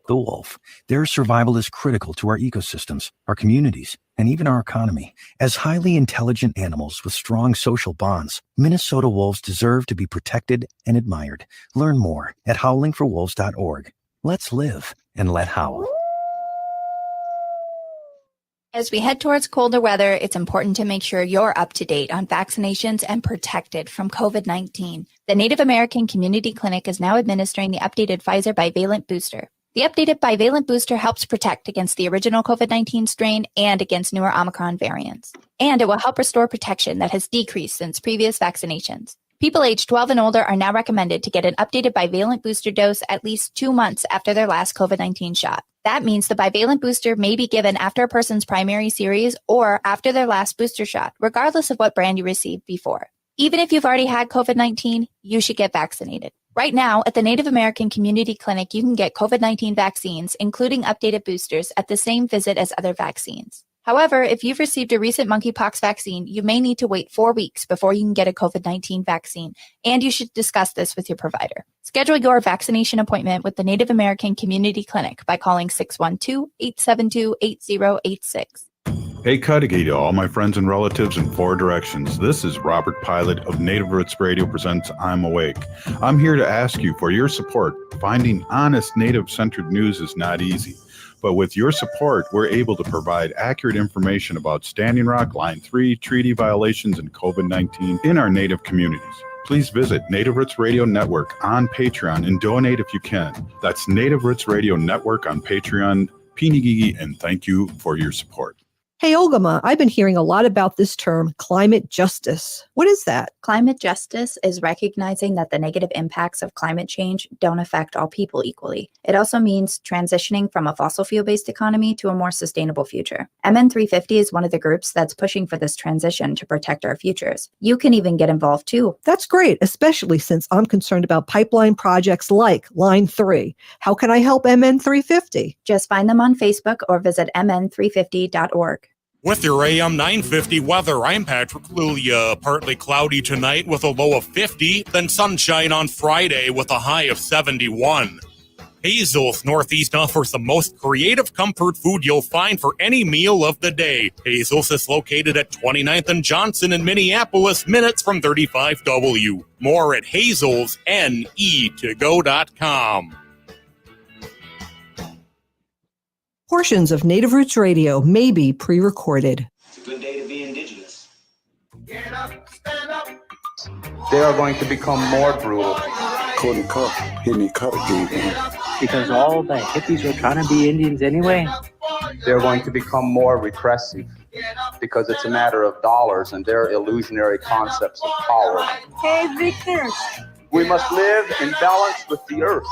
The wolf. Their survival is critical to our ecosystems, our communities, and even our economy. As highly intelligent animals with strong social bonds, Minnesota wolves deserve to be protected and admired. Learn more at howlingforwolves.org. Let's live and let howl. As we head towards colder weather, it's important to make sure you're up to date on vaccinations and protected from COVID-19. The Native American Community Clinic is now administering the updated Pfizer bivalent booster. The updated bivalent booster helps protect against the original COVID-19 strain and against newer Omicron variants. And it will help restore protection that has decreased since previous vaccinations. People aged 12 and older are now recommended to get an updated bivalent booster dose at least 2 months after their last COVID-19 shot. That means the bivalent booster may be given after a person's primary series or after their last booster shot, regardless of what brand you received before. Even if you've already had COVID-19, you should get vaccinated. Right now, at the Native American Community Clinic, you can get COVID-19 vaccines, including updated boosters, at the same visit as other vaccines. However, if you've received a recent monkeypox vaccine, you may need to wait 4 weeks before you can get a COVID-19 vaccine, and you should discuss this with your provider. Schedule your vaccination appointment with the Native American Community Clinic by calling 612-872-8086. Hey, Cudahy to all my friends and relatives in 4 directions. This is Robert Pilot of Native Roots Radio presents I'm Awake. I'm here to ask you for your support. Finding honest Native-centered news is not easy. But with your support, we're able to provide accurate information about Standing Rock, Line 3, treaty violations, and COVID-19 in our Native communities. Please visit Native Roots Radio Network on Patreon and donate if you can. That's Native Roots Radio Network on Patreon. Pinigigi, and thank you for your support. Hey, Ogama, I've been hearing a lot about this term, climate justice. What is that? Climate justice is recognizing that the negative impacts of climate change don't affect all people equally. It also means transitioning from a fossil fuel-based economy to a more sustainable future. MN350 is one of the groups that's pushing for this transition to protect our futures. You can even get involved too. That's great, especially since I'm concerned about pipeline projects like Line 3. How can I help MN350? Just find them on Facebook or visit mn350.org. With your AM 950 weather, I'm Patrick Lulia. Partly cloudy tonight with a low of 50, then sunshine on Friday with a high of 71. Hazel's Northeast offers the most creative comfort food you'll find for any meal of the day. Hazel's is located at 29th and Johnson in Minneapolis, minutes from 35W. More at hazelsne2go.com. Portions of Native Roots Radio may be pre-recorded. It's a good day to be indigenous. Get up, stand up. They are going to become more brutal. Couldn't cut, hitting cut again. Because all the hippies were trying to be Indians anyway. They're going to become more repressive because it's a matter of dollars and their illusionary concepts of power. Hey, Victor. We must live in balance with the earth.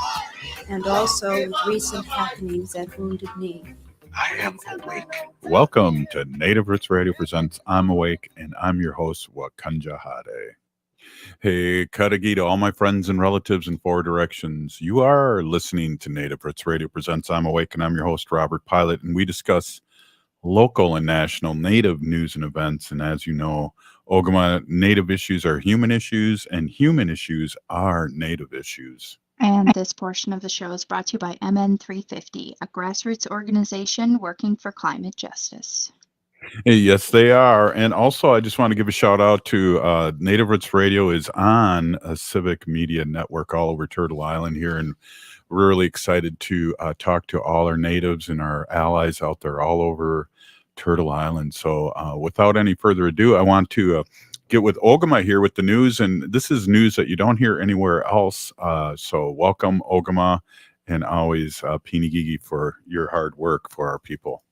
And also with recent happenings at Wounded Knee. I am awake. Welcome to Native Roots Radio presents I'm Awake, and I'm your host, Wakanja Hade. Hey, Cudahy to all my friends and relatives in 4 directions. You are listening to Native Roots Radio presents I'm Awake, and I'm your host, Robert Pilot, and we discuss local and national Native news and events. And as you know, Ogama, Native issues are human issues, and human issues are Native issues. And this portion of the show is brought to you by MN350, a grassroots organization working for climate justice. Yes, they are. And also, I just want to give a shout out to Native Roots Radio is on a civic media network all over Turtle Island here. And we're really excited to talk to all our natives and our allies out there all over Turtle Island. So without any further ado, I want to get with Ogama here with the news, and this is news that you don't hear anywhere else. So welcome, Ogama, and always Pinigigi for your hard work for our people.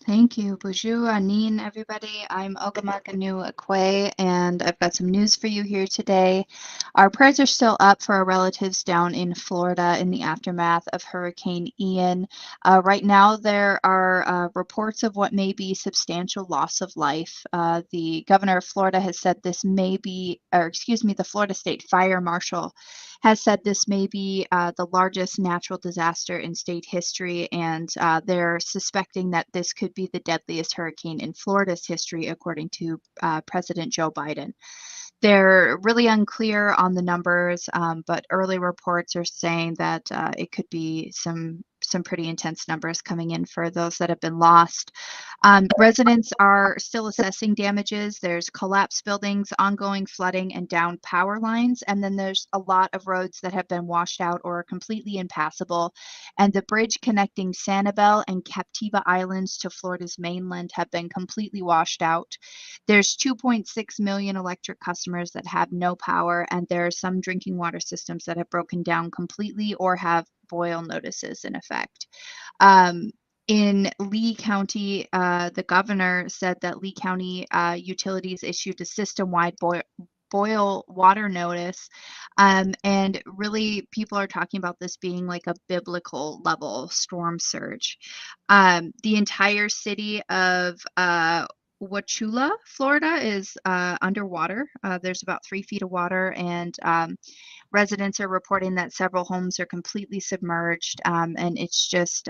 Thank you. Bonjour, Anin, everybody. I'm Ogamakanu Akwe, and I've got some news for you here today. Our prayers are still up for our relatives down in Florida in the aftermath of Hurricane Ian. Right now, there are reports of what may be substantial loss of life. The governor of Florida has said this may be, the Florida State Fire Marshal has said this may be the largest natural disaster in state history, and they're suspecting that this could be the deadliest hurricane in Florida's history, according to President Joe Biden. They're really unclear on the numbers, but early reports are saying that it could be some some pretty intense numbers coming in for those that have been lost. Residents are still assessing damages. There's collapsed buildings, ongoing flooding, and downed power lines. And then there's a lot of roads that have been washed out or are completely impassable. And the bridge connecting Sanibel and Captiva Islands to Florida's mainland have been completely washed out. There's 2.6 million electric customers that have no power, and there are some drinking water systems that have broken down completely or have boil notices in effect. In Lee County, the governor said that Lee County utilities issued a system-wide boil water notice. And really, people are talking about this being like a biblical level storm surge. The entire city of Wauchula, Florida is underwater. There's about 3 feet of water, and residents are reporting that several homes are completely submerged. And it's just,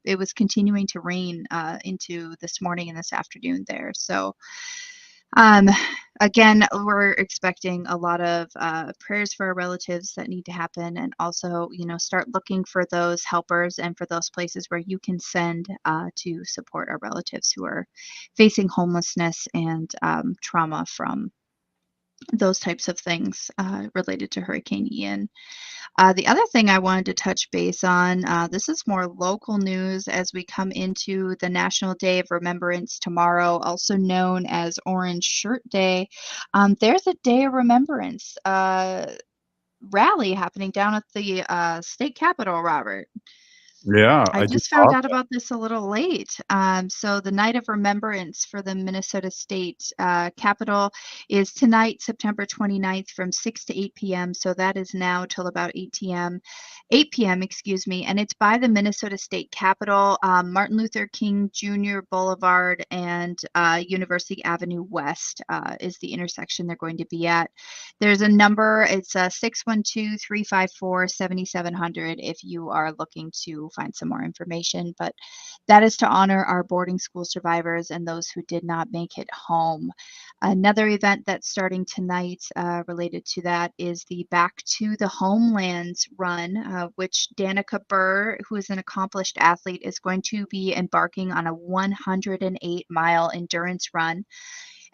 it was continuing to rain into this morning and this afternoon there. So again, we're expecting a lot of prayers for our relatives that need to happen, and also, start looking for those helpers and for those places where you can send to support our relatives who are facing homelessness and trauma from those types of things related to Hurricane Ian. The other thing I wanted to touch base on, this is more local news as we come into the National Day of Remembrance tomorrow, also known as Orange Shirt Day. There's a Day of Remembrance rally happening down at the state capitol, Robert. Yeah, I just found out about this a little late. So the Night of Remembrance for the Minnesota State Capitol is tonight, September 29th, from 6 to 8 p.m. So that is now till about 8 p.m., excuse me. And it's by the Minnesota State Capitol, Martin Luther King Jr. Boulevard, and University Avenue West is the intersection they're going to be at. There's a number, it's 612-354-7700 if you are looking to find some more information, but that is to honor our boarding school survivors and those who did not make it home. Another event that's starting tonight related to that is the Back to the Homelands Run, which Danica Burr, who is an accomplished athlete, is going to be embarking on a 108-mile endurance run.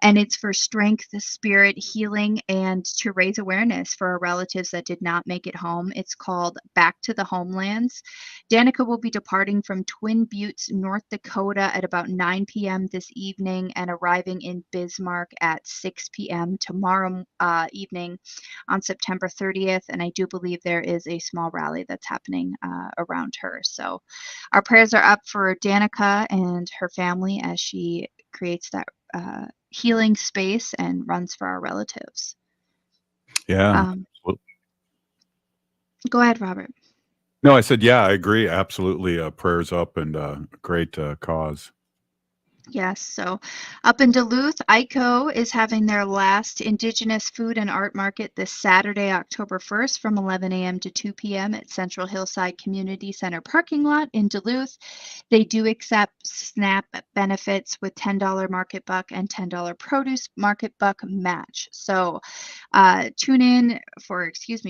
And it's for strength, spirit, healing, and to raise awareness for our relatives that did not make it home. It's called Back to the Homelands. Danica will be departing from Twin Buttes, North Dakota at about 9 p.m. this evening and arriving in Bismarck at 6 p.m. tomorrow evening on September 30th. And I do believe there is a small rally that's happening around her. So our prayers are up for Danica and her family as she creates that healing space and runs for our relatives. Yeah. Go ahead, Robert. No, I said, yeah, I agree. Absolutely. Prayers up, and great cause. Yes, so up in Duluth, ICO is having their last Indigenous Food and Art Market this Saturday, October 1st from 11 a.m. to 2 p.m. at Central Hillside Community Center parking lot in Duluth. They do accept SNAP benefits with $10 market buck and $10 produce market buck match. So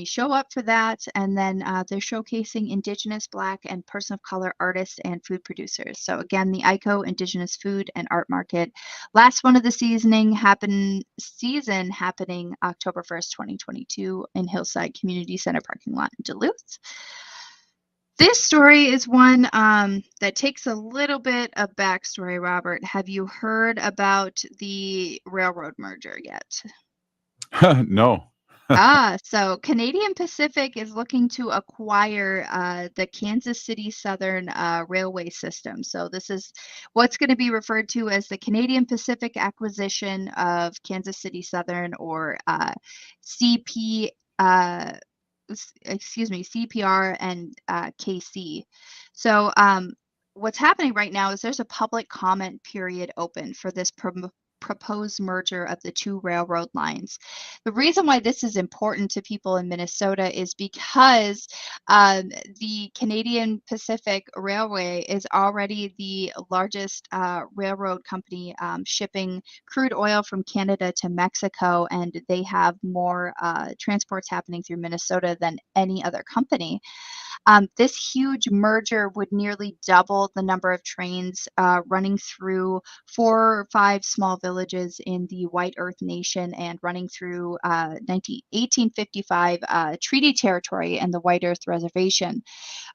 show up for that. And then they're showcasing Indigenous, Black, and person of color artists and food producers. So again, the ICO Indigenous Food and Art Market, last one of the season happening October 1st, 2022 in Hillside Community Center parking lot in Duluth. This story is one that takes a little bit of backstory, Robert. Have you heard about the railroad merger yet? No. So Canadian Pacific is looking to acquire the Kansas City Southern railway system. So this is what's going to be referred to as the Canadian Pacific acquisition of Kansas City Southern, or CPR and KC. So what's happening right now is there's a public comment period open for this proposed merger of the two railroad lines. The reason why this is important to people in Minnesota is because the Canadian Pacific Railway is already the largest railroad company shipping crude oil from Canada to Mexico, and they have more transports happening through Minnesota than any other company. This huge merger would nearly double the number of trains running through 4 or 5 small villages in the White Earth Nation and running through 1855 treaty territory and the White Earth Reservation.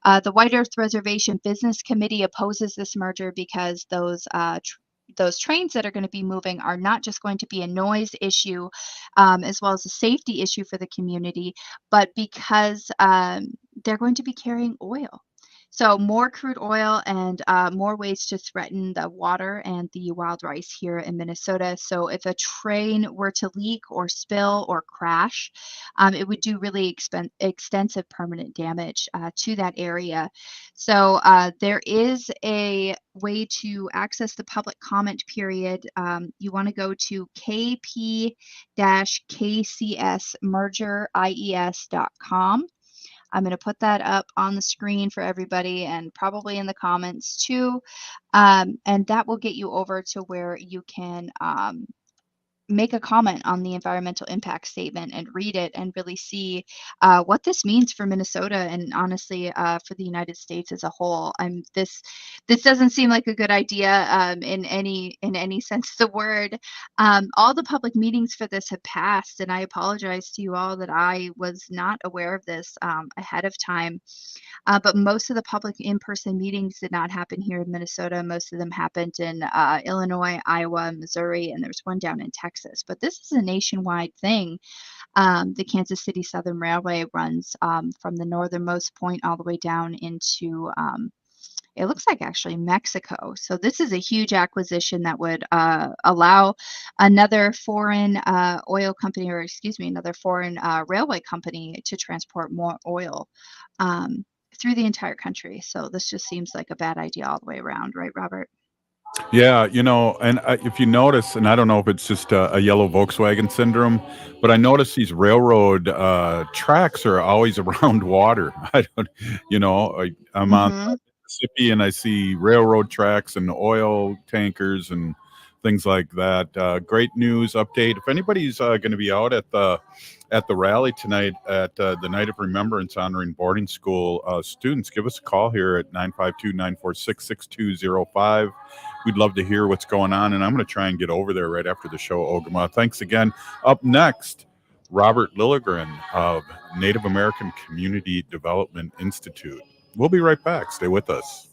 The White Earth Reservation Business Committee opposes this merger because those trains that are going to be moving are not just going to be a noise issue as well as a safety issue for the community, but because they're going to be carrying oil. So more crude oil and more ways to threaten the water and the wild rice here in Minnesota. So if a train were to leak or spill or crash, it would do really extensive permanent damage to that area. So there is a way to access the public comment period. You want to go to kp-kcsmergeries.com. I'm going to put that up on the screen for everybody and probably in the comments too. And that will get you over to where you can make a comment on the environmental impact statement and read it and really see what this means for Minnesota and honestly for the United States as a whole. This doesn't seem like a good idea in any sense of the word. All the public meetings for this have passed, and I apologize to you all that I was not aware of this ahead of time. But most of the public in-person meetings did not happen here in Minnesota. Most of them happened in Illinois, Iowa, Missouri, and there's one down in Texas. But this is a nationwide thing. The Kansas City Southern Railway runs from the northernmost point all the way down into, it looks like actually Mexico. So this is a huge acquisition that would allow another foreign oil company, or excuse me, another foreign railway company to transport more oil through the entire country. So this just seems like a bad idea all the way around, right, Robert? Yeah, and if you notice, and I don't know if it's just a yellow Volkswagen syndrome, but I notice these railroad tracks are always around water. I'm on Mississippi and I see railroad tracks and oil tankers and things like that. Great news update. If anybody's going to be out at the rally tonight at the Night of Remembrance honoring boarding school students, give us a call here at 952-946-6205. We'd love to hear what's going on, and I'm going to try and get over there right after the show, Ogama. Thanks again. Up next, Robert Lilligren of Native American Community Development Institute. We'll be right back. Stay with us.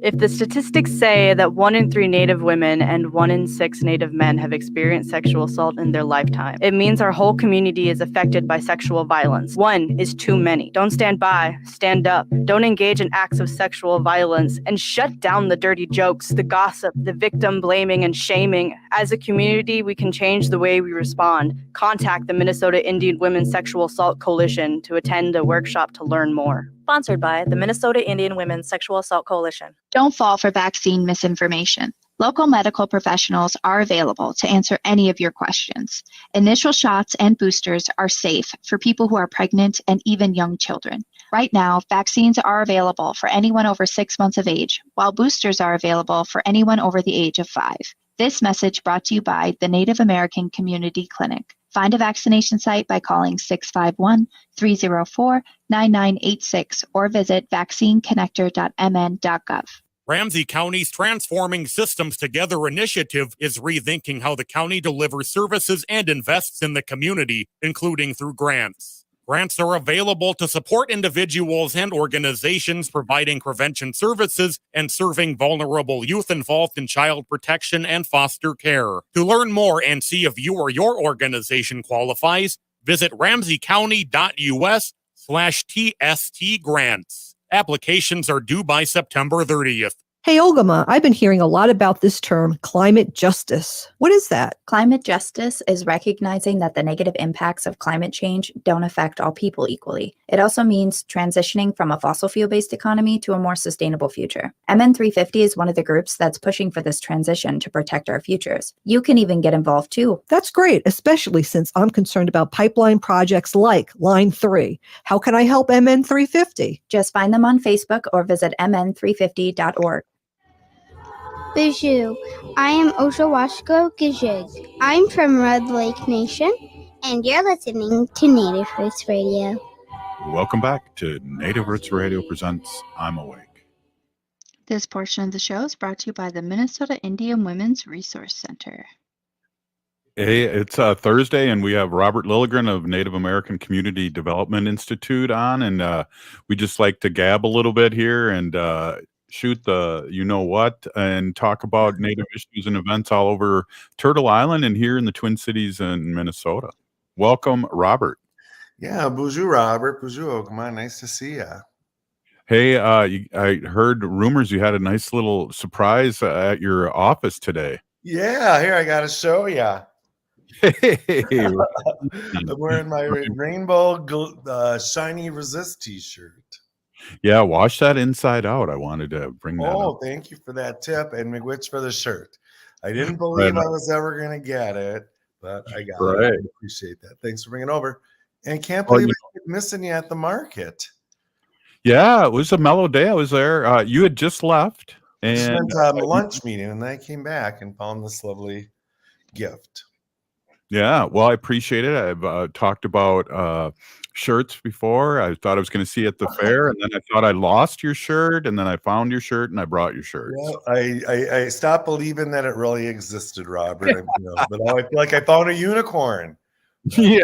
If the statistics say that 1 in 3 Native women and 1 in 6 Native men have experienced sexual assault in their lifetime, it means our whole community is affected by sexual violence. 1 is too many. Don't stand by, stand up. Don't engage in acts of sexual violence, and shut down the dirty jokes, the gossip, the victim blaming and shaming. As a community, we can change the way we respond. Contact the Minnesota Indian Women's Sexual Assault Coalition to attend a workshop to learn more. Sponsored by the Minnesota Indian Women's Sexual Assault Coalition. Don't fall for vaccine misinformation. Local medical professionals are available to answer any of your questions. Initial shots and boosters are safe for people who are pregnant and even young children. Right now, vaccines are available for anyone over 6 months of age, while boosters are available for anyone over the age of 5. This message brought to you by the Native American Community Clinic. Find a vaccination site by calling 651-304-9986 or visit vaccineconnector.mn.gov. Ramsey County's Transforming Systems Together initiative is rethinking how the county delivers services and invests in the community, including through grants. Grants are available to support individuals and organizations providing prevention services and serving vulnerable youth involved in child protection and foster care. To learn more and see if you or your organization qualifies, visit ramseycounty.us/TST grants. Applications are due by September 30th. Hey, Ogama, I've been hearing a lot about this term, climate justice. What is that? Climate justice is recognizing that the negative impacts of climate change don't affect all people equally. It also means transitioning from a fossil fuel-based economy to a more sustainable future. MN350 is one of the groups that's pushing for this transition to protect our futures. You can even get involved too. That's great, especially since I'm concerned about pipeline projects like Line 3. How can I help MN350? Just find them on Facebook or visit mn350.org. Bonjour, I am Oshawashko Gijig. I'm from Red Lake Nation, and you're listening to Native Roots Radio. Welcome back to Native Roots Radio presents I'm Awake. This portion of the show is brought to you by the Minnesota Indian Women's Resource Center. Hey, it's Thursday, and we have Robert Lilligren of Native American Community Development Institute on, and we just like to gab a little bit here and shoot the you-know-what and talk about Native issues and events all over Turtle Island and here in the Twin Cities in Minnesota. Welcome, Robert. Yeah, bonjour, Robert. Bonjour. Come on, nice to see you. Hey, I heard rumors you had a nice little surprise at your office today. Yeah, here I got to show you. Hey, I'm wearing my rainbow shiny resist T-shirt. Yeah, wash that inside out. I wanted to bring that up. Thank you for that tip, and McWitch for the shirt. I didn't believe I was ever going to get it, but I got it. I appreciate that. Thanks for bringing it over. And can't believe I keep missing you at the market. Yeah, it was a mellow day. I was there. You had just left. And just went to a lunch meeting, and then I came back and found this lovely gift. Yeah, well, I appreciate it. I've talked about shirts before. I thought I was going to see you at the fair, and then I thought I lost your shirt, and then I found your shirt, and I brought your shirt. Yeah, I stopped believing that it really existed, Robert. But now I feel like I found a unicorn. Yeah,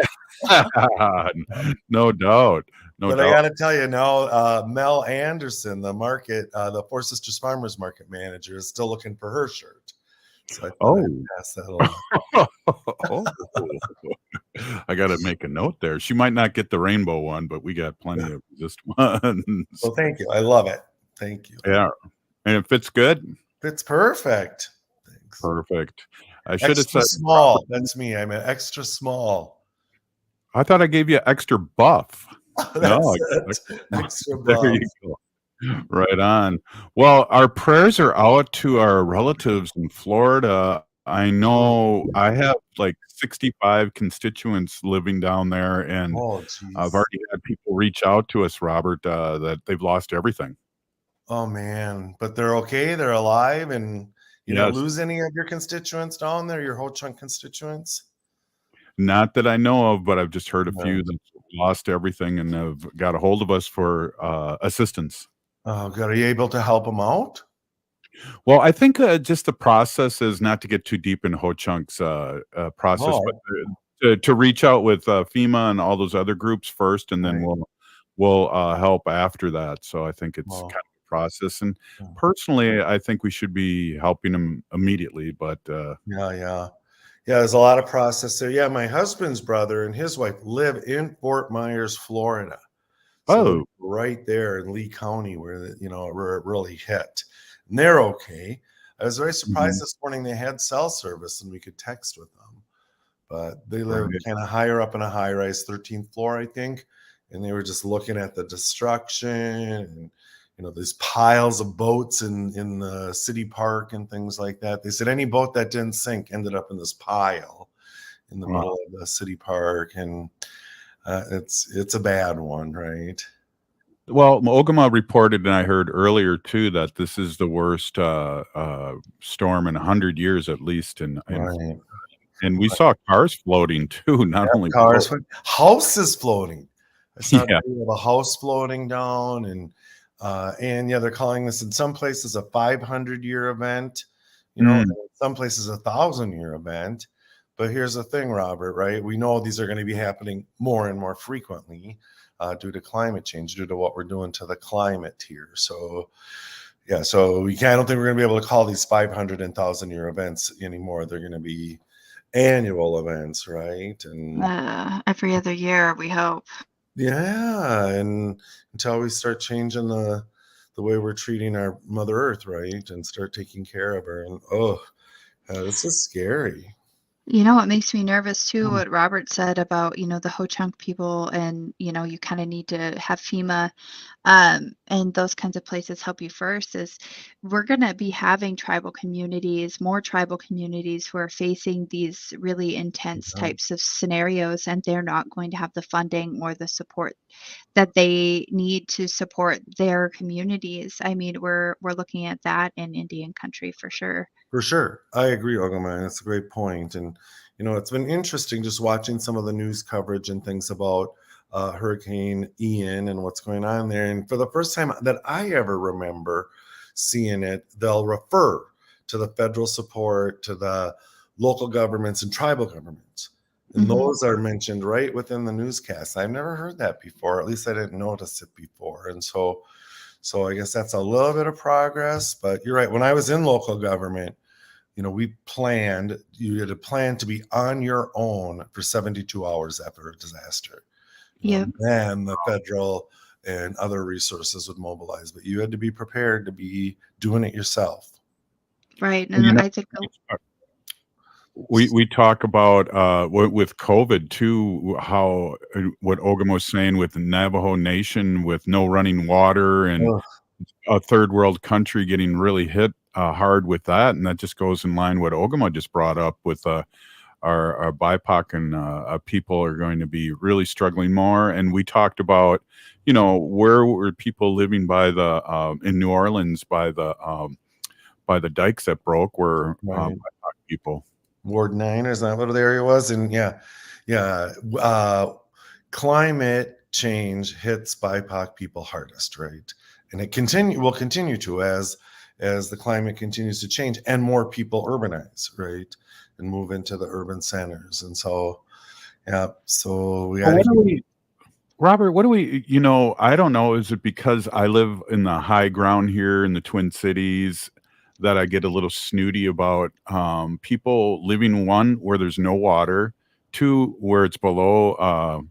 no doubt. But I got to tell you now, Mel Anderson, the Four Sisters Farmers Market manager, is still looking for her shirt. So I thought I'd pass that along. I got to make a note there. She might not get the rainbow one, but we got plenty of just ones. Well, thank you. I love it. Thank you. Yeah, and it fits good. Fits perfect. Thanks. Perfect. I should have said small. That's me. I'm an extra small. I thought I gave you extra buff. Extra buff. There you go. Right on. Well, our prayers are out to our relatives in Florida. I know I have like 65 constituents living down there, and I've already had people reach out to us, Robert, that they've lost everything. Oh, man. But they're okay. They're alive. And you didn't lose any of your constituents down there, your whole chunk constituents? Not that I know of, but I've just heard a few that lost everything and have got a hold of us for assistance. Oh, good. Are you able to help them out? Well, I think just the process is not to get too deep in Ho-Chunk's process, but to reach out with FEMA and all those other groups first, and then we'll help after that. So I think it's kind of a process. And personally, I think we should be helping them immediately. But yeah, there's a lot of process there. Yeah, my husband's brother and his wife live in Fort Myers, Florida. So right there in Lee County, where it really hit, and they're okay. I was very surprised this morning they had cell service and we could text with them, but they live kind of higher up in a high-rise, 13th floor, I think, and they were just looking at the destruction and these piles of boats in the city park and things like that. They said any boat that didn't sink ended up in this pile in the middle of the city park, and it's a bad one, right? Well, Ogama reported, and I heard earlier too, that this is the worst storm in 100 years at least, and we saw cars floating too. Not only cars, houses floating. I saw a house floating down, and they're calling this in some places a 500-year event. In some places a 1,000-year event. But here's the thing, Robert, right? We know these are going to be happening more and more frequently due to climate change, due to what we're doing to the climate here. So, I don't think we're going to be able to call these 500 and 1,000-year events anymore. They're going to be annual events, right? And every other year, we hope. Yeah, and until we start changing the way we're treating our Mother Earth, right, and start taking care of her. And this is scary. You know what makes me nervous too, what Robert said about, the Ho-Chunk people, and, you kind of need to have FEMA and those kinds of places help you first, is we're going to be having more tribal communities who are facing these really intense types of scenarios, and they're not going to have the funding or the support that they need to support their communities. I mean, we're looking at that in Indian country for sure. For sure. I agree, Ogama. That's a great point. And, it's been interesting just watching some of the news coverage and things about Hurricane Ian and what's going on there. And for the first time that I ever remember seeing it, they'll refer to the federal support, to the local governments and tribal governments. And those are mentioned right within the newscast. I've never heard that before. At least I didn't notice it before. And so I guess that's a little bit of progress. But you're right. When I was in local government, you had to plan to be on your own for 72 hours after a disaster. Yep. Then the federal and other resources would mobilize, but you had to be prepared to be doing it yourself. Right. And I think we talk about with COVID too, how what Ogum was saying with the Navajo Nation with no running water and a third world country getting really hit hard with that, and that just goes in line what Ogama just brought up with our BIPOC and people are going to be really struggling more. And we talked about, where were people living by the in New Orleans by the dikes that broke were BIPOC people. Ward 9, is that what the area was? And climate change hits BIPOC people hardest, right? And it will continue to as the climate continues to change and more people urbanize, right, and move into the urban centers. And so we got Robert, what do we, I don't know, is it because I live in the high ground here in the Twin Cities that I get a little snooty about people living, one, where there's no water, two, where it's below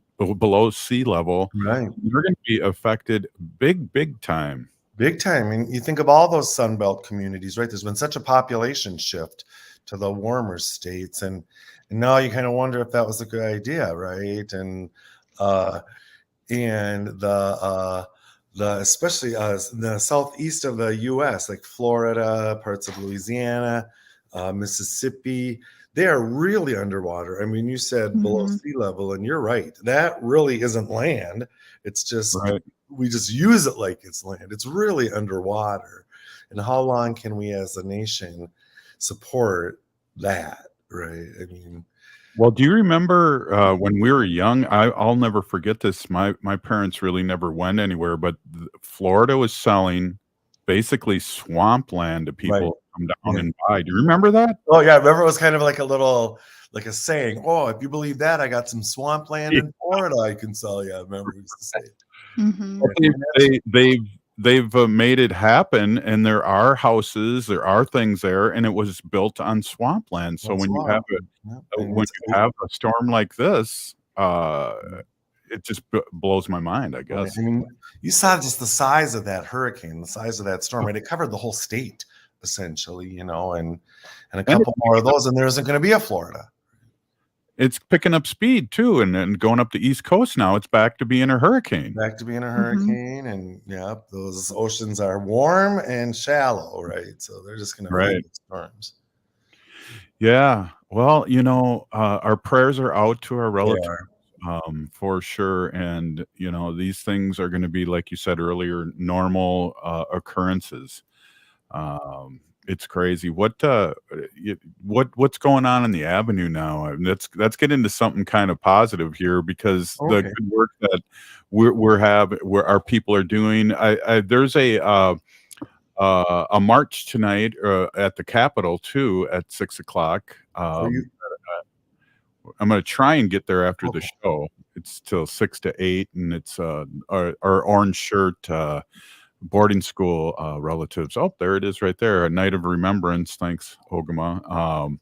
sea level. Right. They're going to be affected big time. Big time. And you think of all those Sunbelt communities, right? There's been such a population shift to the warmer states. And now you kind of wonder if that was a good idea, right? And the especially the southeast of the U.S., like Florida, parts of Louisiana, Mississippi, they are really underwater. I mean, you said below sea level, and you're right. That really isn't land. It's just we just use it like it's land. It's really underwater. And how long can we as a nation support that, right? I mean, well, do you remember when we were young? I'll never forget this. My parents really never went anywhere, but Florida was selling basically swampland to people come down and buy. Do you remember that? Oh yeah, I remember it was kind of like a saying. Oh, if you believe that, I got some swampland in Florida I can sell you. I remember we used to say. They've made it happen, and there are houses, there are things there, and it was built on swampland. So when you have a storm like this, it just blows my mind, I guess. I mean, you saw just the size of that hurricane, the size of that storm, right? It covered the whole state essentially, and a couple more of those, and there isn't going to be a Florida. It's picking up speed too, and going up the East Coast now. It's back to being a hurricane. Back to being a hurricane, and those oceans are warm and shallow, right? So they're just going to be storms. Yeah. Well, our prayers are out to our relatives, for sure, and these things are going to be, like you said earlier, normal occurrences. It's crazy. What's going on in the Avenue now? I mean, let's get into something kind of positive here, because the good work that where our people are doing. There's a march tonight at the Capitol too at 6:00. I'm going to try and get there after the show. It's till 6 to 8, and it's our orange shirt. Boarding school relatives. Oh, there it is right there. A night of remembrance. Thanks, Ogama.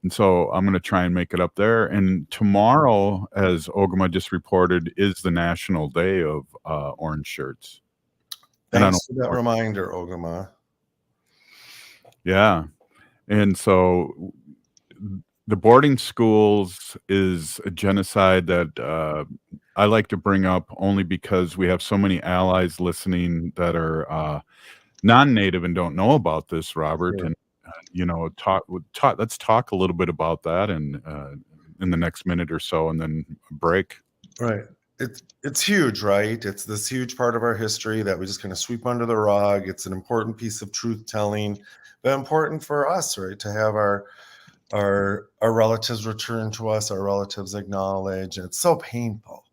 And so I'm going to try and make it up there. And tomorrow, as Ogama just reported, is the National Day of Orange Shirts. Thanks for that reminder, Ogama. Yeah. And so the boarding schools is a genocide that I like to bring up only because we have so many allies listening that are non-native and don't know about this, Robert. Sure. And let's talk a little bit about that in the next minute or so, and then break. Right. It's huge, right? It's this huge part of our history that we just kind of sweep under the rug. It's an important piece of truth telling, but important for us, right, to have our relatives return to us, our relatives acknowledge. And it's so painful.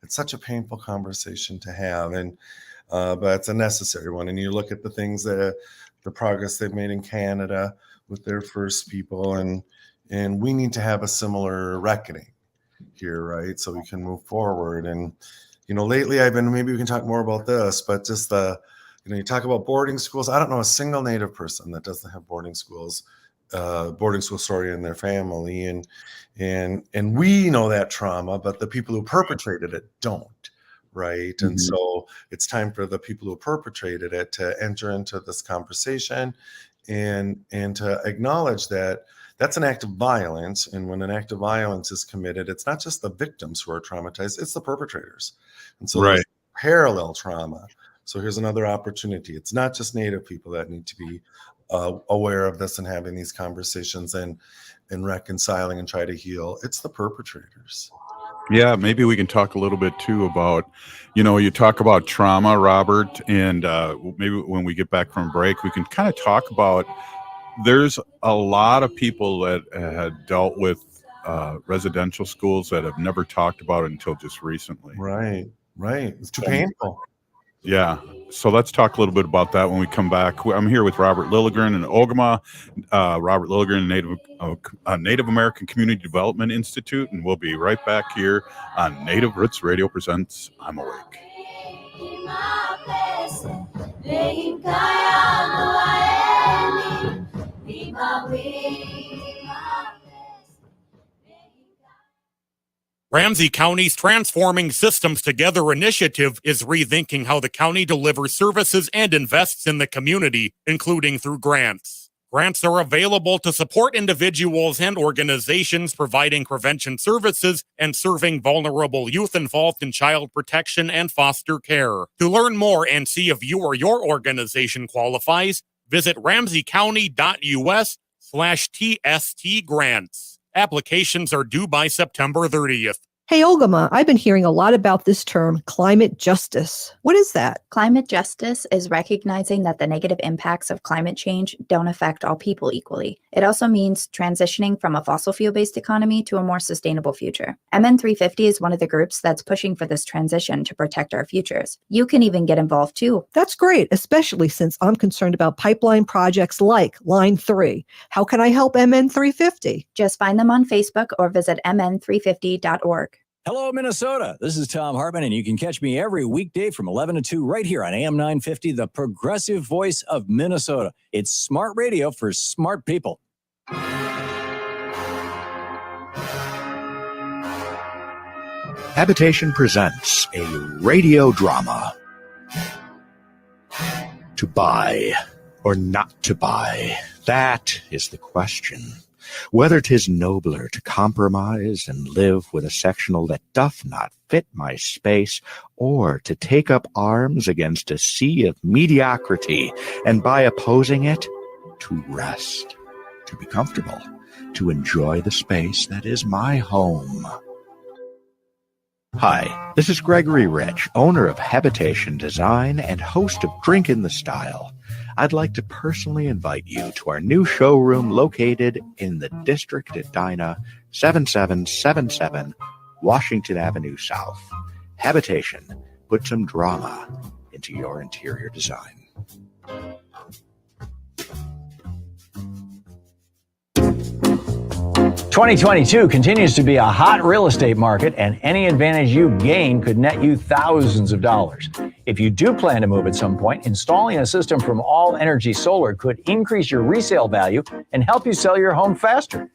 it's such a painful conversation to have, and but it's a necessary one. And you look at the things that the progress they've made in Canada with their first people, and we need to have a similar reckoning here, right? So we can move forward. And lately maybe we can talk more about this, but just you talk about boarding schools. I don't know a single Native person that doesn't have boarding school story in their family, and we know that trauma, but the people who perpetrated it don't, right? Mm-hmm. And so it's time for the people who perpetrated it to enter into this conversation and to acknowledge that that's an act of violence. And when an act of violence is committed, it's not just the victims who are traumatized, it's the perpetrators. And so there's parallel trauma. So here's another opportunity. It's not just Native people that need to be aware of this and having these conversations and reconciling and try to heal. It's the perpetrators. Yeah, maybe we can talk a little bit too about, you talk about trauma, Robert, and maybe when we get back from break, we can kind of talk about, there's a lot of people that had dealt with residential schools that have never talked about it until just recently. Right. It's too painful. Yeah. So let's talk a little bit about that when we come back. I'm here with Robert Lilligren and Ogama. Robert Lilligren, Native American Community Development Institute, and we'll be right back here on Native Roots Radio presents I'm Awake. Ramsey County's Transforming Systems Together initiative is rethinking how the county delivers services and invests in the community, including through grants. Grants are available to support individuals and organizations providing prevention services and serving vulnerable youth involved in child protection and foster care. To learn more and see if you or your organization qualifies, visit ramseycounty.us/TST grants. Applications are due by September 30th. Hey, Ogama, I've been hearing a lot about this term, climate justice. What is that? Climate justice is recognizing that the negative impacts of climate change don't affect all people equally. It also means transitioning from a fossil fuel-based economy to a more sustainable future. MN350 is one of the groups that's pushing for this transition to protect our futures. You can even get involved too. That's great, especially since I'm concerned about pipeline projects like Line 3. How can I help MN350? Just find them on Facebook or visit mn350.org. Hello, Minnesota. This is Tom Hartman, and you can catch me every weekday from 11 to 2 right here on AM 950, the progressive voice of Minnesota. It's smart radio for smart people. Habitation presents a radio drama. To buy or not to buy, that is the question. Whether 'tis nobler to compromise and live with a sectional that doth not fit my space, or to take up arms against a sea of mediocrity, and by opposing it, to rest, to be comfortable, to enjoy the space that is my home. Hi, this is Gregory Rich, owner of Habitation Design and host of Drink in the Style. I'd like to personally invite you to our new showroom located in the District at Edina, 7777 Washington Avenue South. Habitation, put some drama into your interior design. 2022 continues to be a hot real estate market, and any advantage you gain could net you thousands of dollars. If you do plan to move at some point, installing a system from All Energy Solar could increase your resale value and help you sell your home faster.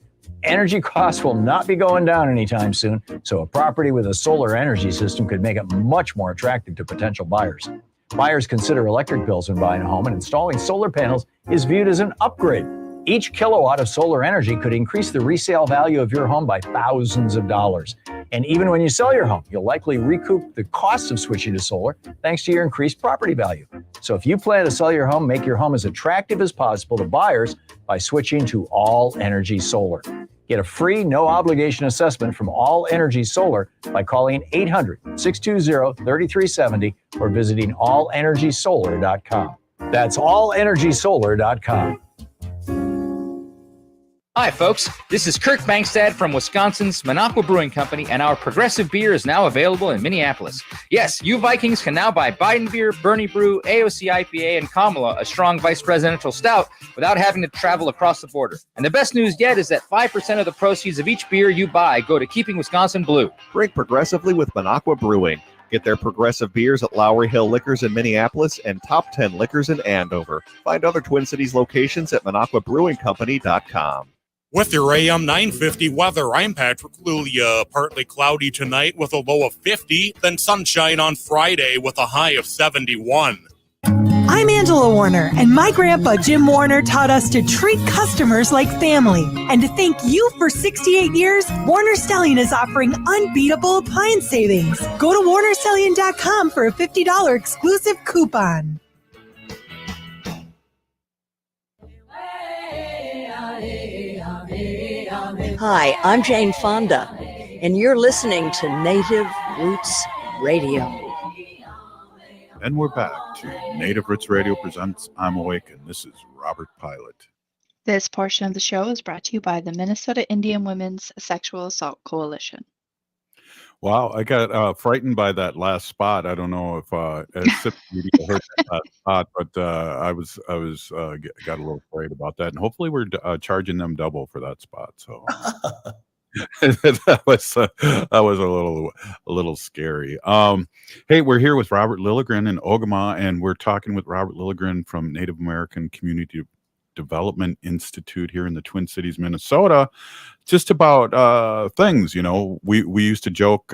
Energy costs will not be going down anytime soon, so a property with a solar energy system could make it much more attractive to potential buyers. Buyers consider electric bills when buying a home, and installing solar panels is viewed as an upgrade. Each kilowatt of solar energy could increase the resale value of your home by thousands of dollars. And even when you sell your home, you'll likely recoup the cost of switching to solar thanks to your increased property value. So if you plan to sell your home, make your home as attractive as possible to buyers by switching to All Energy Solar. Get a free, no-obligation assessment from All Energy Solar by calling 800-620-3370 or visiting allenergysolar.com. That's allenergysolar.com. Hi, folks. This is Kirk Bankstad from Wisconsin's Minneapolis Brewing Company, and our progressive beer is now available in Minneapolis. Yes, you Vikings can now buy Biden beer, Bernie Brew, AOC IPA, and Kamala, a strong vice presidential stout, without having to travel across the border. And the best news yet is that 5% of the proceeds of each beer you buy go to keeping Wisconsin blue. Drink progressively with Minneapolis Brewing. Get their progressive beers at Lowry Hill Liquors in Minneapolis and Top 10 Liquors in Andover. Find other Twin Cities locations at MinneapolisBrewingCompany.com. With your AM 950 weather, I'm Patrick Lulia. Partly cloudy tonight with a low of 50, then sunshine on Friday with a high of 71. I'm Angela Warner, and my grandpa Jim Warner taught us to treat customers like family. And to thank you for 68 years, Warner Stellian is offering unbeatable appliance savings. Go to WarnerStellian.com for a $50 exclusive coupon. Hi, I'm Jane Fonda, and you're listening to Native Roots Radio. And we're back to Native Roots Radio presents I'm Awake, and this is Robert Pilot. This portion of the show is brought to you by the Minnesota Indian Women's Sexual Assault Coalition. Wow, I got frightened by that last spot. I don't know if you heard that last spot, but I was got a little afraid about that. And hopefully, we're charging them double for that spot. So that was a little scary. Hey, we're here with Robert Lilligren in Ogama, and we're talking with Robert Lilligren from Native American Community Development Institute here in the Twin Cities, Minnesota, just about things. You know, we used to joke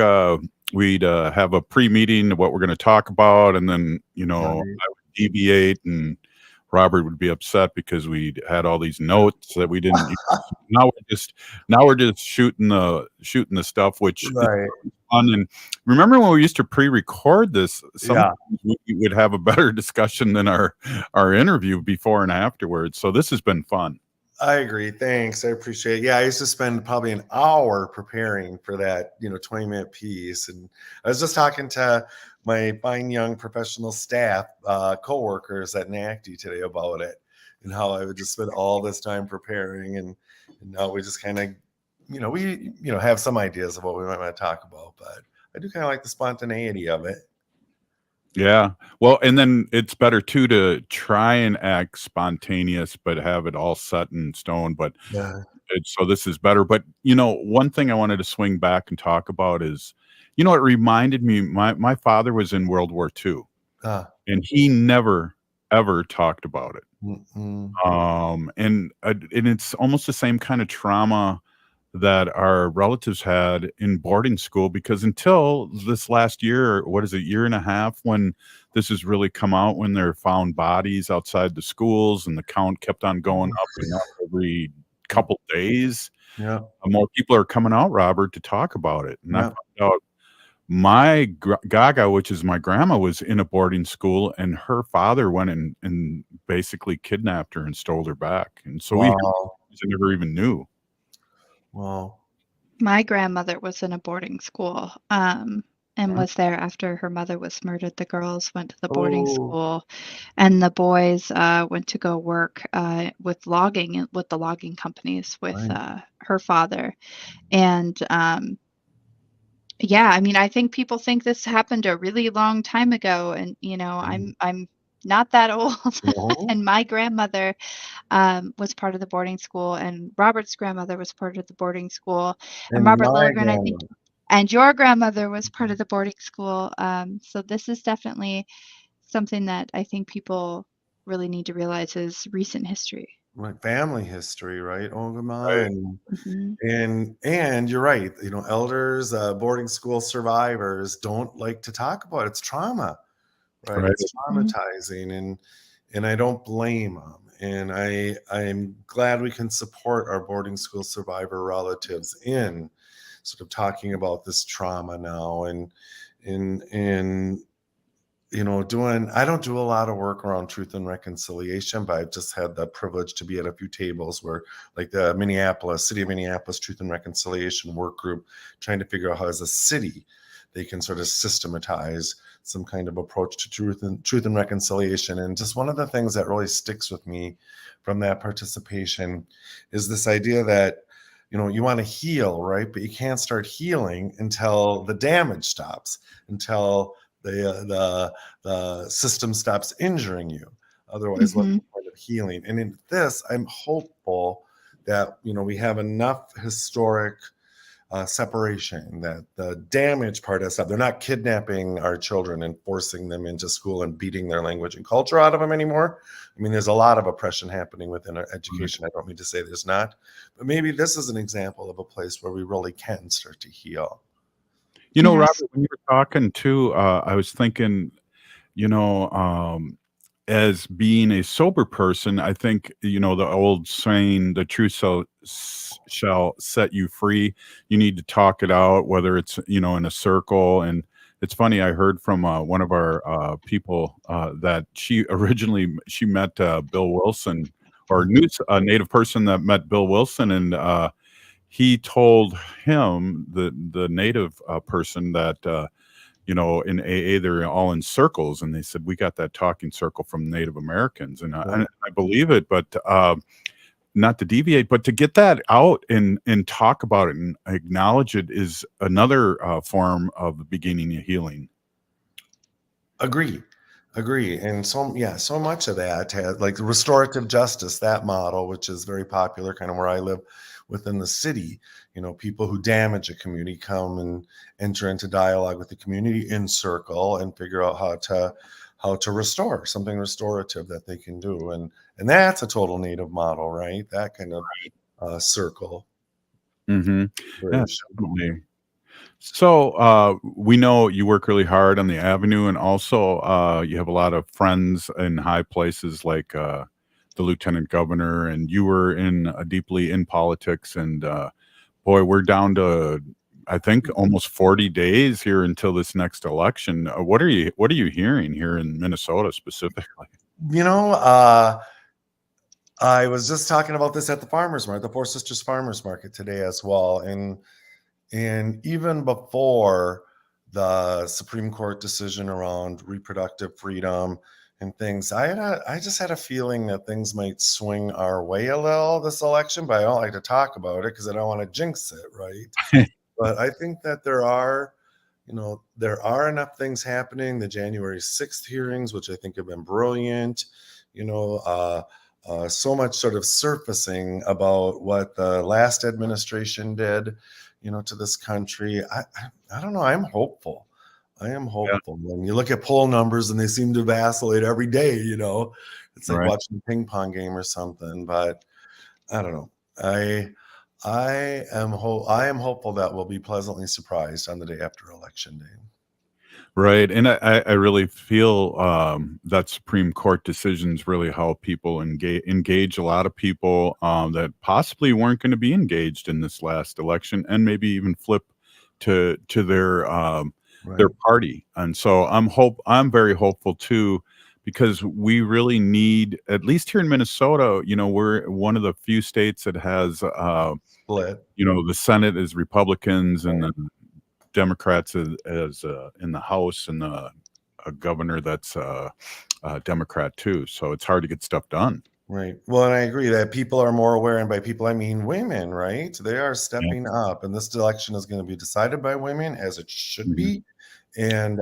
we'd have a pre-meeting of what we're going to talk about, and then I would deviate, and Robert would be upset because we had all these notes that we didn't use. Now we're just shooting the stuff, which is fun. And remember when we used to pre-record this, sometimes we would have a better discussion than our interview before and afterwards. So this has been fun. I agree. Thanks. I appreciate it. Yeah, I used to spend probably an hour preparing for that, 20-minute piece. And I was just talking to my fine young professional staff, coworkers at NACD today about it, and how I would just spend all this time preparing. And now we just kind of, we have some ideas of what we might want to talk about, but I do kind of like the spontaneity of it. Yeah. Well, and then it's better too to try and act spontaneous, but have it all set in stone. But so this is better. But one thing I wanted to swing back and talk about is, it reminded me, my father was in World War II, and he never ever talked about it. And it's almost the same kind of trauma that our relatives had in boarding school, because until this last year, year and a half, when this has really come out, when they're found bodies outside the schools and the count kept on going up and up every couple days, more people are coming out, Robert, to talk about it. And I found out my Gaga, which is my grandma, was in a boarding school, and her father went and basically kidnapped her and stole her back. And so we never even knew. Wow. My grandmother was in a boarding school and was there after her mother was murdered. The girls went to the boarding school, and the boys went to go work with the logging companies with her father. And I think people think this happened a really long time ago, and I'm not that old. And my grandmother was part of the boarding school, and Robert's grandmother was part of the boarding school, and Robert Lilligren, I think, and your grandmother was part of the boarding school. So this is definitely something that I think people really need to realize is recent history. Right, family history, right, Ogama? And you're right. Elders, boarding school survivors don't like to talk about it. It's trauma. Right. It's traumatizing, and I don't blame them. And I'm glad we can support our boarding school survivor relatives in sort of talking about this trauma now. And I don't do a lot of work around truth and reconciliation, but I've just had the privilege to be at a few tables where, like the City of Minneapolis Truth and Reconciliation Work Group, trying to figure out how as a city they can sort of systematize some kind of approach to truth and reconciliation. And just one of the things that really sticks with me from that participation is this idea that, you know, you want to heal, right? But you can't start healing until the damage stops, until the system stops injuring you. Otherwise, what's the point of healing? And in this, I'm hopeful that, you know, we have enough historic separation that the damage part has stopped. They're not kidnapping our children and forcing them into school and beating their language and culture out of them anymore. I mean, there's a lot of oppression happening within our education. I don't mean to say there's not, but maybe this is an example of a place where we really can start to heal. You know, Robert, when you were talking too, I was thinking, you know, as being a sober person, I think, you know, the old saying, the truth shall set you free. You need to talk it out, whether it's, you know, in a circle. And it's funny, I heard from one of our people that she met Bill Wilson, or knew a Native person that met Bill Wilson, and he told him, the Native person, that you know, in AA, they're all in circles, and they said, we got that talking circle from Native Americans, and I believe it, but not to deviate, but to get that out and talk about it and acknowledge it is another form of the beginning of healing. Agree. And so much of that has, like, restorative justice, that model, which is very popular kind of where I live within the city. You know, people who damage a community come and enter into dialogue with the community in circle and figure out how to restore something restorative that they can do. And that's a total Native model, right? That kind of circle. Mm-hmm. Yeah, definitely. So we know you work really hard on the Avenue, and also you have a lot of friends in high places like the Lieutenant Governor, and you were deeply in politics. And boy, we're down to, I think, almost 40 days here until this next election. What are you hearing here in Minnesota specifically? You know, I was just talking about this at the farmers market, the Four Sisters Farmers Market today as well, and even before the Supreme Court decision around reproductive freedom and things, I just had a feeling that things might swing our way a little this election, but I don't like to talk about it because I don't want to jinx it, right? But I think that there are enough things happening. The January 6th hearings, which I think have been brilliant, you know, so much sort of surfacing about what the last administration did, you know, to this country. I don't know. I'm hopeful. I am hopeful. Yeah. When you look at poll numbers and they seem to vacillate every day, you know, it's like watching a ping pong game or something. But I don't know. I am hopeful that we'll be pleasantly surprised on the day after Election Day. Right. And I really feel that Supreme Court decisions really help people engage a lot of people that possibly weren't going to be engaged in this last election, and maybe even flip to their party. And so I'm very hopeful too, because we really need, at least here in Minnesota, you know, we're one of the few states that has split. You know, the Senate is Republicans and the Democrats as in the House, and a governor that's a Democrat too. So it's hard to get stuff done. Right. Well, and I agree that people are more aware, and by people I mean women, right? They are stepping up, and this election is going to be decided by women, as it should be. And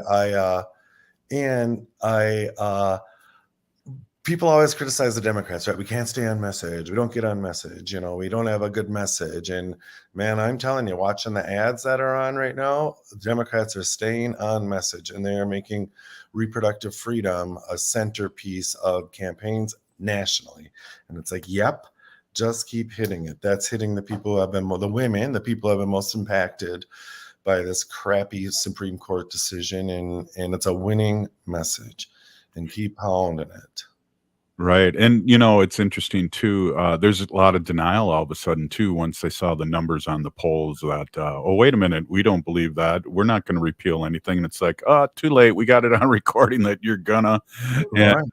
people always criticize the Democrats, right? We can't stay on message. We don't get on message. You know, we don't have a good message. And man, I'm telling you, watching the ads that are on right now, the Democrats are staying on message, and they are making reproductive freedom a centerpiece of campaigns nationally. And it's like, yep, just keep hitting it. That's hitting the people who have been, the women, the people who have been most impacted by this crappy Supreme Court decision. And it's a winning message, and keep pounding it. Right. And, you know, it's interesting too. There's a lot of denial all of a sudden too, once they saw the numbers on the polls that, oh, wait a minute, we don't believe that. We're not going to repeal anything. And it's like, too late. We got it on recording that you're gonna. And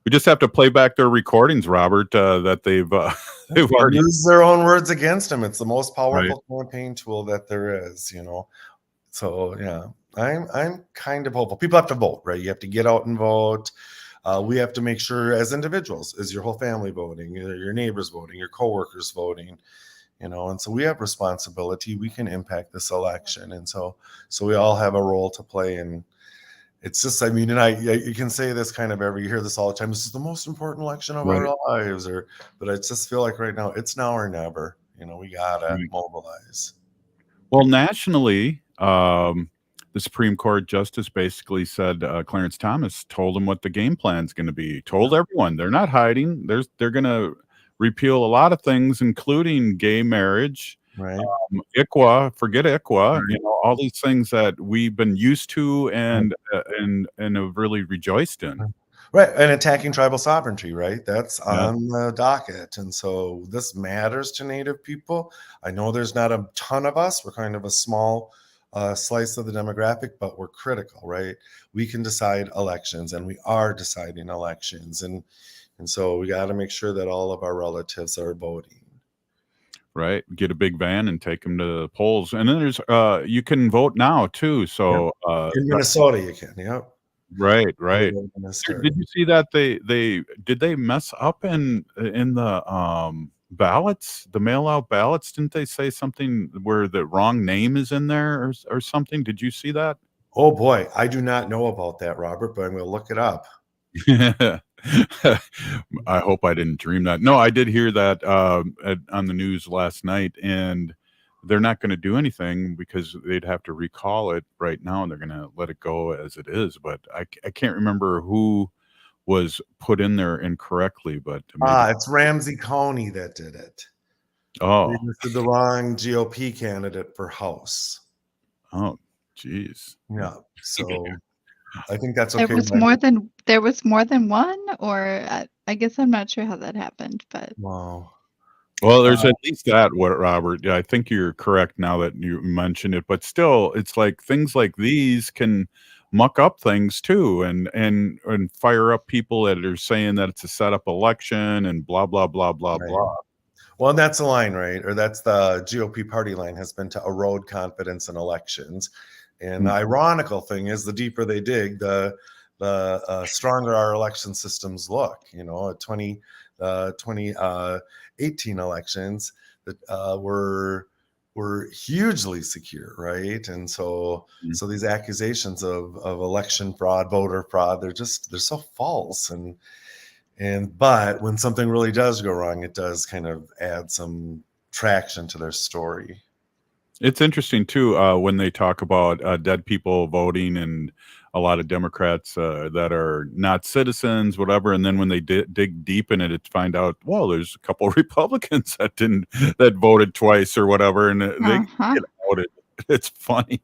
we just have to play back their recordings, Robert, that they've use their own words against them. It's the most powerful campaign tool that there is, you know. So yeah, I'm kind of hopeful. People have to vote, right? You have to get out and vote. We have to make sure as individuals, is your whole family voting, your neighbors voting, your coworkers voting, and so we have responsibility. We can impact this election. And so we all have a role to play. And it's just, I mean, and you can say this kind of you hear this all the time. This is the most important election of our lives, but I just feel like right now it's now or never. We gotta mobilize. Well, nationally, the Supreme Court justice basically said Clarence Thomas told him what the game plan is going to be. Told everyone they're not hiding. They're going to repeal a lot of things, including gay marriage, right? ICWA, forget ICWA. Right. All these things that we've been used to and have really rejoiced in. Right, and attacking tribal sovereignty, right? That's on the docket. And so this matters to Native people. I know there's not a ton of us. We're kind of a small slice of the demographic, but we're critical, right? We can decide elections, and we are deciding elections. And so we got to make sure that all of our relatives are voting. Right. Get a big van and take them to the polls. And then there's, you can vote now too. So in Minnesota, you can, Right. Did you see that they mess up in the ballots, the mail out ballots? Didn't they say something where the wrong name is in there or something? Did you see that? Oh boy, I do not know about that, Robert, but I'm going to look it up. I hope I didn't dream that. No, I did hear that on the news last night, and they're not going to do anything because they'd have to recall it right now, and they're going to let it go as it is. But I can't remember who was put in there incorrectly. But it's Ramsey County that did it. Oh, they listed the wrong GOP candidate for House. Oh, geez. Yeah. So I think that's okay. There was more than one, or I guess I'm not sure how that happened, but wow. Well, there's at least that, Robert. Yeah, I think you're correct now that you mentioned it, but still, it's like things like these can muck up things too, and fire up people that are saying that it's a setup election and blah blah blah blah blah. Well, and that's the line, right? Or that's the GOP party line, has been to erode confidence in elections. And the ironical thing is, the deeper they dig, the stronger our election systems look. At 2018 elections that were hugely secure, right? And so these accusations of election fraud, voter fraud, they're so false. But when something really does go wrong, it does kind of add some traction to their story. It's interesting too when they talk about dead people voting, and a lot of Democrats that are not citizens, whatever. And then when they dig deep in it, it's find out, well, there's a couple of Republicans that voted twice or whatever, and they get outed. It's funny.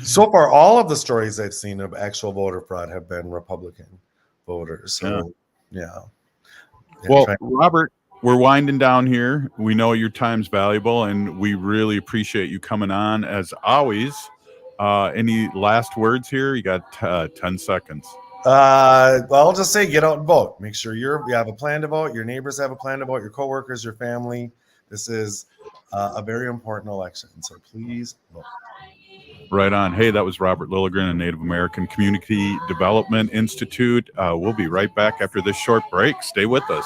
So far, all of the stories I've seen of actual voter fraud have been Republican voters. So yeah. Well, Robert, we're winding down here. We know your time's valuable, and we really appreciate you coming on as always. Any last words here? You got 10 seconds. Well, I'll just say, get out and vote. Make sure you have a plan to vote. Your neighbors have a plan to vote. Your coworkers, your family. This is a very important election, so please vote. Right on. Hey, that was Robert Lilligren, Native American Community Development Institute. We'll be right back after this short break. Stay with us.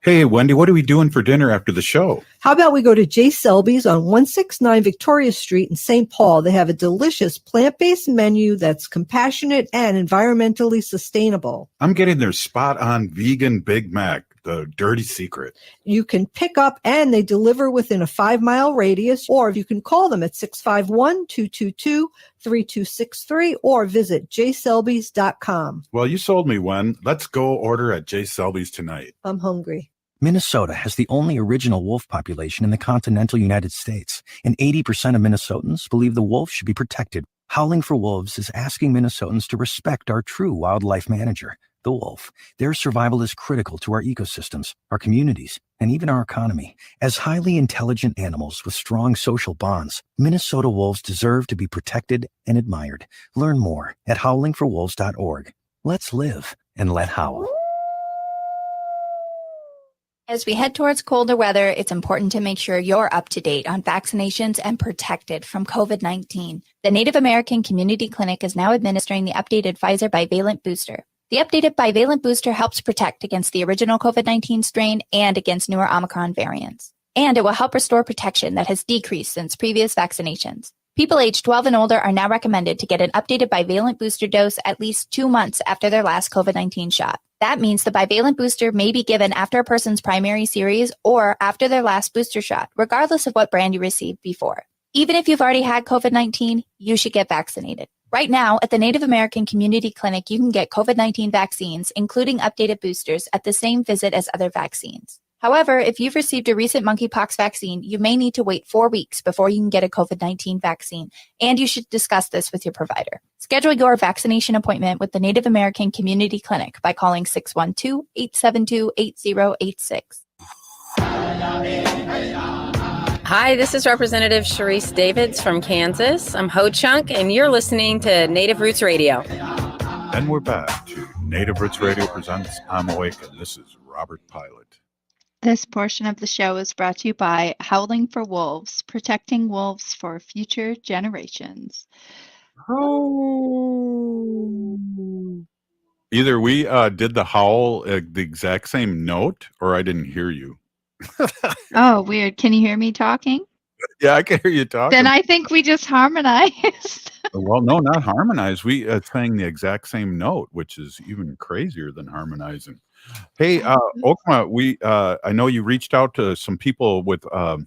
Hey, Wendy, what are we doing for dinner after the show? How about we go to J. Selby's on 169 Victoria Street in St. Paul? They have a delicious plant-based menu that's compassionate and environmentally sustainable. I'm getting their spot-on vegan Big Mac, the dirty secret. You can pick up and they deliver within a 5-mile radius, or you can call them at 651-222-3263 or visit jselbys.com. Well, you sold me, Wen. Let's go order at J. Selby's tonight. I'm hungry. Minnesota has the only original wolf population in the continental United States, and 80% of Minnesotans believe the wolf should be protected. Howling for Wolves is asking Minnesotans to respect our true wildlife manager, the wolf. Their survival is critical to our ecosystems, our communities, and even our economy. As highly intelligent animals with strong social bonds, Minnesota wolves deserve to be protected and admired. Learn more at howlingforwolves.org. Let's live and let howl. As we head towards colder weather, it's important to make sure you're up to date on vaccinations and protected from COVID-19. The Native American Community Clinic is now administering the updated Pfizer bivalent booster. The updated bivalent booster helps protect against the original COVID-19 strain and against newer Omicron variants. And it will help restore protection that has decreased since previous vaccinations. People aged 12 and older are now recommended to get an updated bivalent booster dose at least 2 months after their last COVID-19 shot. That means the bivalent booster may be given after a person's primary series or after their last booster shot, regardless of what brand you received before. Even if you've already had COVID-19, you should get vaccinated. Right now, at the Native American Community Clinic, you can get COVID-19 vaccines, including updated boosters, at the same visit as other vaccines. However, if you've received a recent monkeypox vaccine, you may need to wait 4 weeks before you can get a COVID-19 vaccine, and you should discuss this with your provider. Schedule your vaccination appointment with the Native American Community Clinic by calling 612-872-8086. Hi, this is Representative Sharice Davids from Kansas. I'm Ho Chunk, and you're listening to Native Roots Radio. And we're back to Native Roots Radio presents I'm Awake, and this is Robert Pilot. This portion of the show is brought to you by Howling for Wolves, protecting wolves for future generations. Either we did the howl the exact same note, or I didn't hear you. Oh, weird. Can you hear me talking? Yeah, I can hear you talking. Then I think we just harmonized. Well, no, not harmonized. We sang the exact same note, which is even crazier than harmonizing. Hey, Okma, I know you reached out to some people with the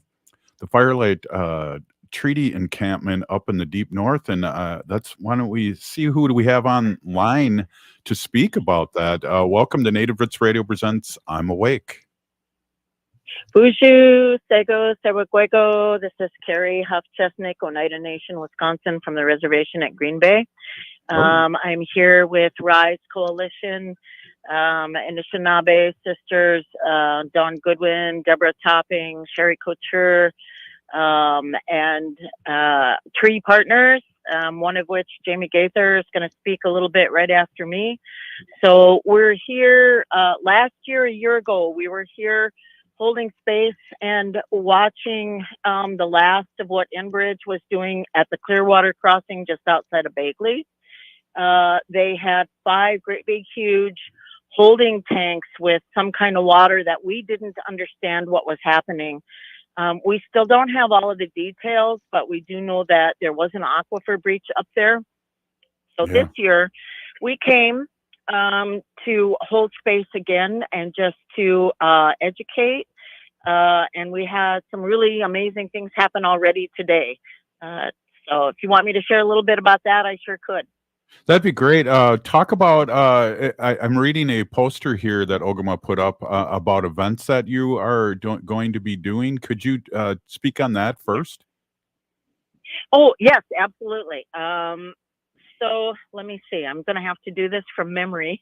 Firelight Treaty Encampment up in the deep north, and why don't we see who do we have online to speak about that? Welcome to Native Roots Radio presents I'm Awake. Bushu, Sego, Sewakweko. This is Carrie Huff-Chesnick, Oneida Nation, Wisconsin, from the reservation at Green Bay. I'm here with Rise Coalition, Anishinaabe sisters, Dawn Goodwin, Deborah Topping, Sherry Couture, and Tree Partners, one of which, Jamie Gaither, is going to speak a little bit right after me. So we're here last year, a year ago, we were here holding space and watching the last of what Enbridge was doing at the Clearwater Crossing just outside of Bagley. They had 5 great big huge holding tanks with some kind of water that we didn't understand what was happening. We still don't have all of the details, but we do know that there was an aquifer breach up there. So this year we came to hold space again and just to educate. And we had some really amazing things happen already today. So if you want me to share a little bit about that, I sure could. That'd be great. Talk about, I'm reading a poster here that Ogama put up about events that you are going to be doing. Could you speak on that first? Oh, yes, absolutely. So let me see. I'm going to have to do this from memory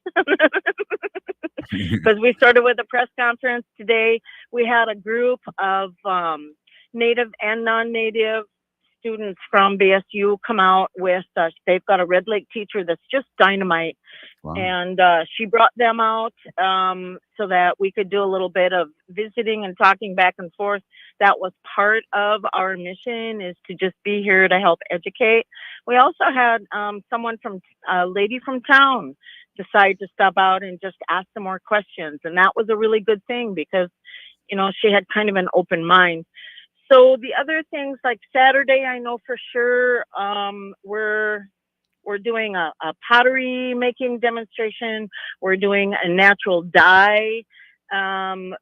because we started with a press conference today. We had a group of Native and non-Native students from BSU come out with, they've got a Red Lake teacher that's just dynamite. Wow. And she brought them out so that we could do a little bit of visiting and talking back and forth. That was part of our mission, is to just be here to help educate. We also had someone from, a lady from town decide to stop out and just ask some more questions. And that was a really good thing because, you know, she had kind of an open mind. So the other things, like Saturday, I know for sure we're doing a pottery making demonstration. We're doing a natural dye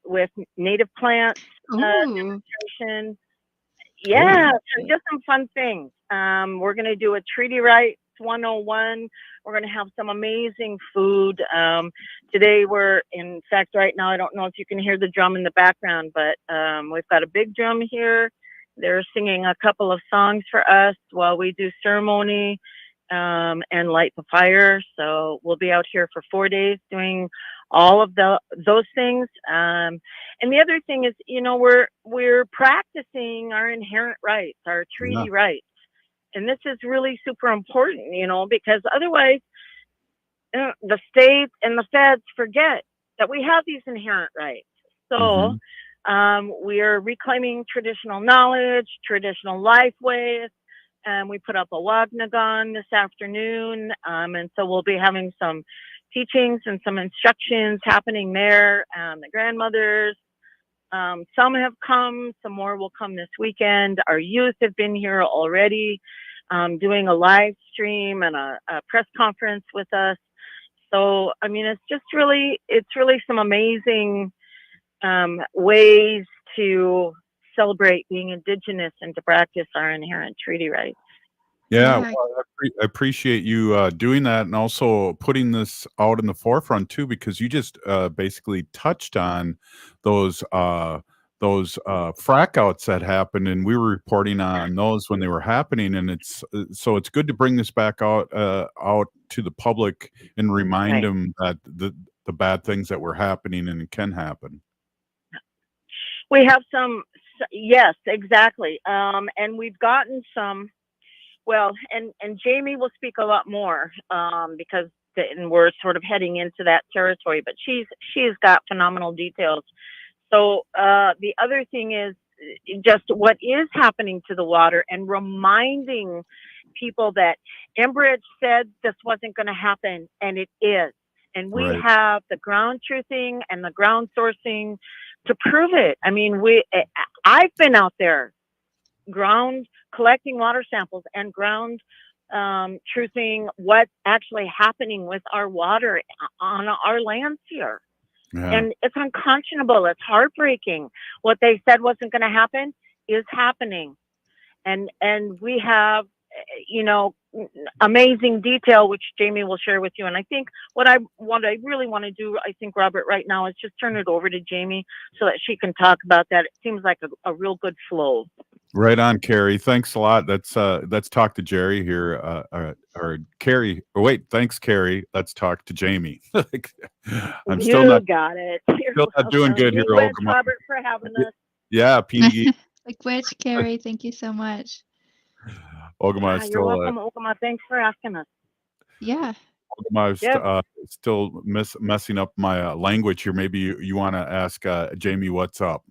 with native plants demonstration. Yeah, so just some fun things. We're going to do a treaty rights 101. We're going to have some amazing food. Today in fact, right now, I don't know if you can hear the drum in the background, but we've got a big drum here. They're singing a couple of songs for us while we do ceremony and light the fire. So we'll be out here for 4 days doing all of those things. And the other thing is, you know, we're practicing our inherent rights, our treaty rights. And this is really super important, you know, because otherwise the state and the feds forget that we have these inherent rights. So we are reclaiming traditional knowledge, traditional life ways. And we put up a Wagnagon this afternoon. And so we'll be having some teachings and some instructions happening there. The grandmothers, some have come, some more will come this weekend. Our youth have been here already, doing a live stream and a press conference with us. So, I mean, it's really some amazing ways to celebrate being Indigenous and to practice our inherent treaty rights. Yeah, well, I appreciate you doing that, and also putting this out in the forefront too, because you just basically touched on those frack outs that happened, and we were reporting on those when they were happening, and it's good to bring this back out to the public and remind them that the bad things that were happening and can happen. We have some, yes, exactly, and we've gotten some. Well, and Jamie will speak a lot more because we're sort of heading into that territory, but she's got phenomenal details. So the other thing is just what is happening to the water and reminding people that Enbridge said this wasn't going to happen, and it is. And we have the ground truthing and the ground sourcing to prove it. I mean, I've been out there ground collecting water samples and ground truthing what's actually happening with our water on our lands here. Yeah. And it's unconscionable. It's heartbreaking. What they said wasn't going to happen is happening. And we have, amazing detail, which Jamie will share with you. And I think what I really want to do, I think, Robert, right now is just turn it over to Jamie so that she can talk about that. It seems like a real good flow. Right on, Carrie. Thanks a lot. Let's talk to Jerry here, or Carrie. Oh, wait, thanks, Carrie. Let's talk to Jamie. I'm still not doing good here, Thanks, Robert, for having us. Yeah, PDE. Like which, Carrie? Thank you so much. Ogama is still. You're welcome, Ogama. Thanks for asking us. Yeah. Ogama is still messing up my language here. Maybe you want to ask Jamie what's up.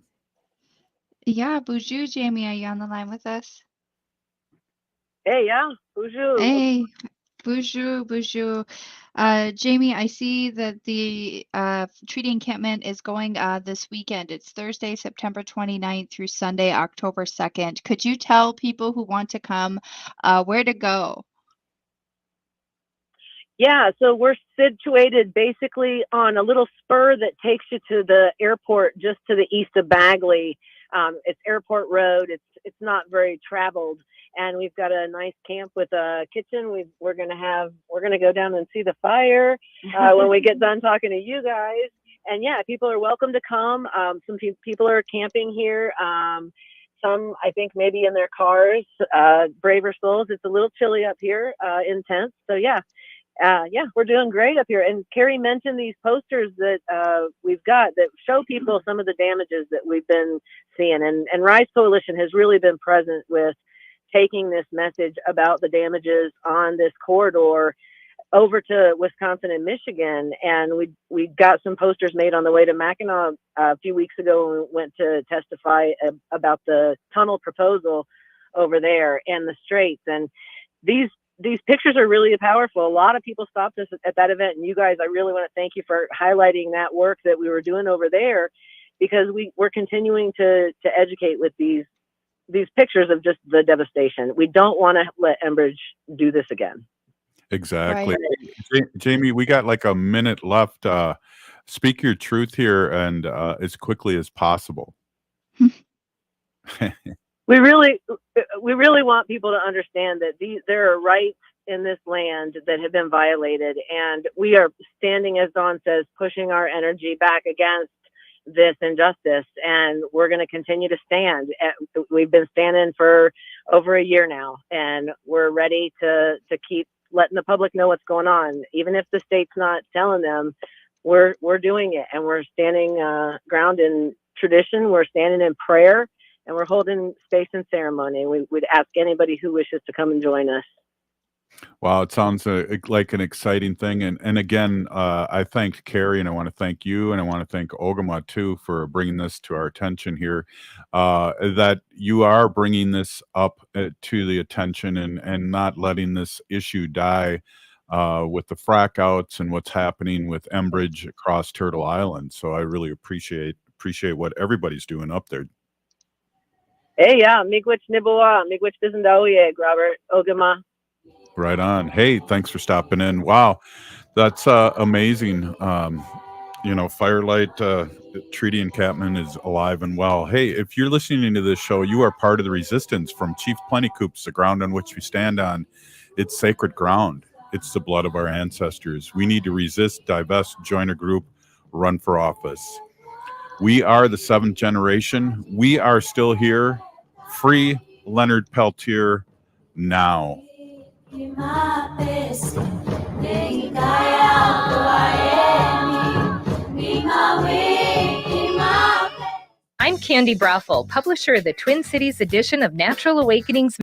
Yeah, bonjour, Jamie. Are you on the line with us? Hey, yeah, bonjour. Hey, bonjour. Jamie, I see that the treaty encampment is going this weekend. It's Thursday, September 29th through Sunday, October 2nd. Could you tell people who want to come where to go? Yeah, so we're situated basically on a little spur that takes you to the airport just to the east of Bagley. It's Airport Road. It's not very traveled, and we've got a nice camp with a kitchen. We're gonna go down and see the fire when we get done talking to you guys. And yeah, people are welcome to come. Some people are camping here. Some, I think, maybe in their cars. Braver souls. It's a little chilly up here in tents. So yeah. We're doing great up here. And Carrie mentioned these posters that we've got that show people some of the damages that we've been seeing. And Rise Coalition has really been present with taking this message about the damages on this corridor over to Wisconsin and Michigan. And we got some posters made on the way to Mackinac a few weeks ago when we went to testify about the tunnel proposal over there and the straits. And these pictures are really powerful. A lot of people stopped us at that event, and you guys, I really want to thank you for highlighting that work that we were doing over there, because we're continuing to educate with these pictures of just the devastation. We don't want to let Enbridge do this again. Exactly. Right. Jamie, we got like a minute left. Speak your truth here, and as quickly as possible. We really want people to understand that there are rights in this land that have been violated, and we are standing, as Dawn says, pushing our energy back against this injustice, and we're going to continue to stand. We've been standing for over a year now, and we're ready to keep letting the public know what's going on, even if the state's not telling them. We're doing it, and we're standing ground in tradition. We're standing in prayer. And we're holding space and ceremony. We'd ask anybody who wishes to come and join us. Wow, it sounds like an exciting thing. And again, I thank Carrie, and I want to thank you, and I want to thank Ogama too for bringing this to our attention here. That you are bringing this up to the attention and not letting this issue die with the frack outs and what's happening with Enbridge across Turtle Island. So I really appreciate what everybody's doing up there. Hey, yeah, miigwech niboa, miigwech bizendaoye, Robert Ogama. Right on. Hey, thanks for stopping in. Wow, that's amazing. Firelight Treaty Encampment is alive and well. Hey, if you're listening to this show, you are part of the resistance from Chief Plentycoops, the ground on which we stand on. It's sacred ground. It's the blood of our ancestors. We need to resist, divest, join a group, run for office. We are the seventh generation. We are still here. Free Leonard Peltier now. I'm Candy Brothel, publisher of the Twin Cities edition of Natural Awakenings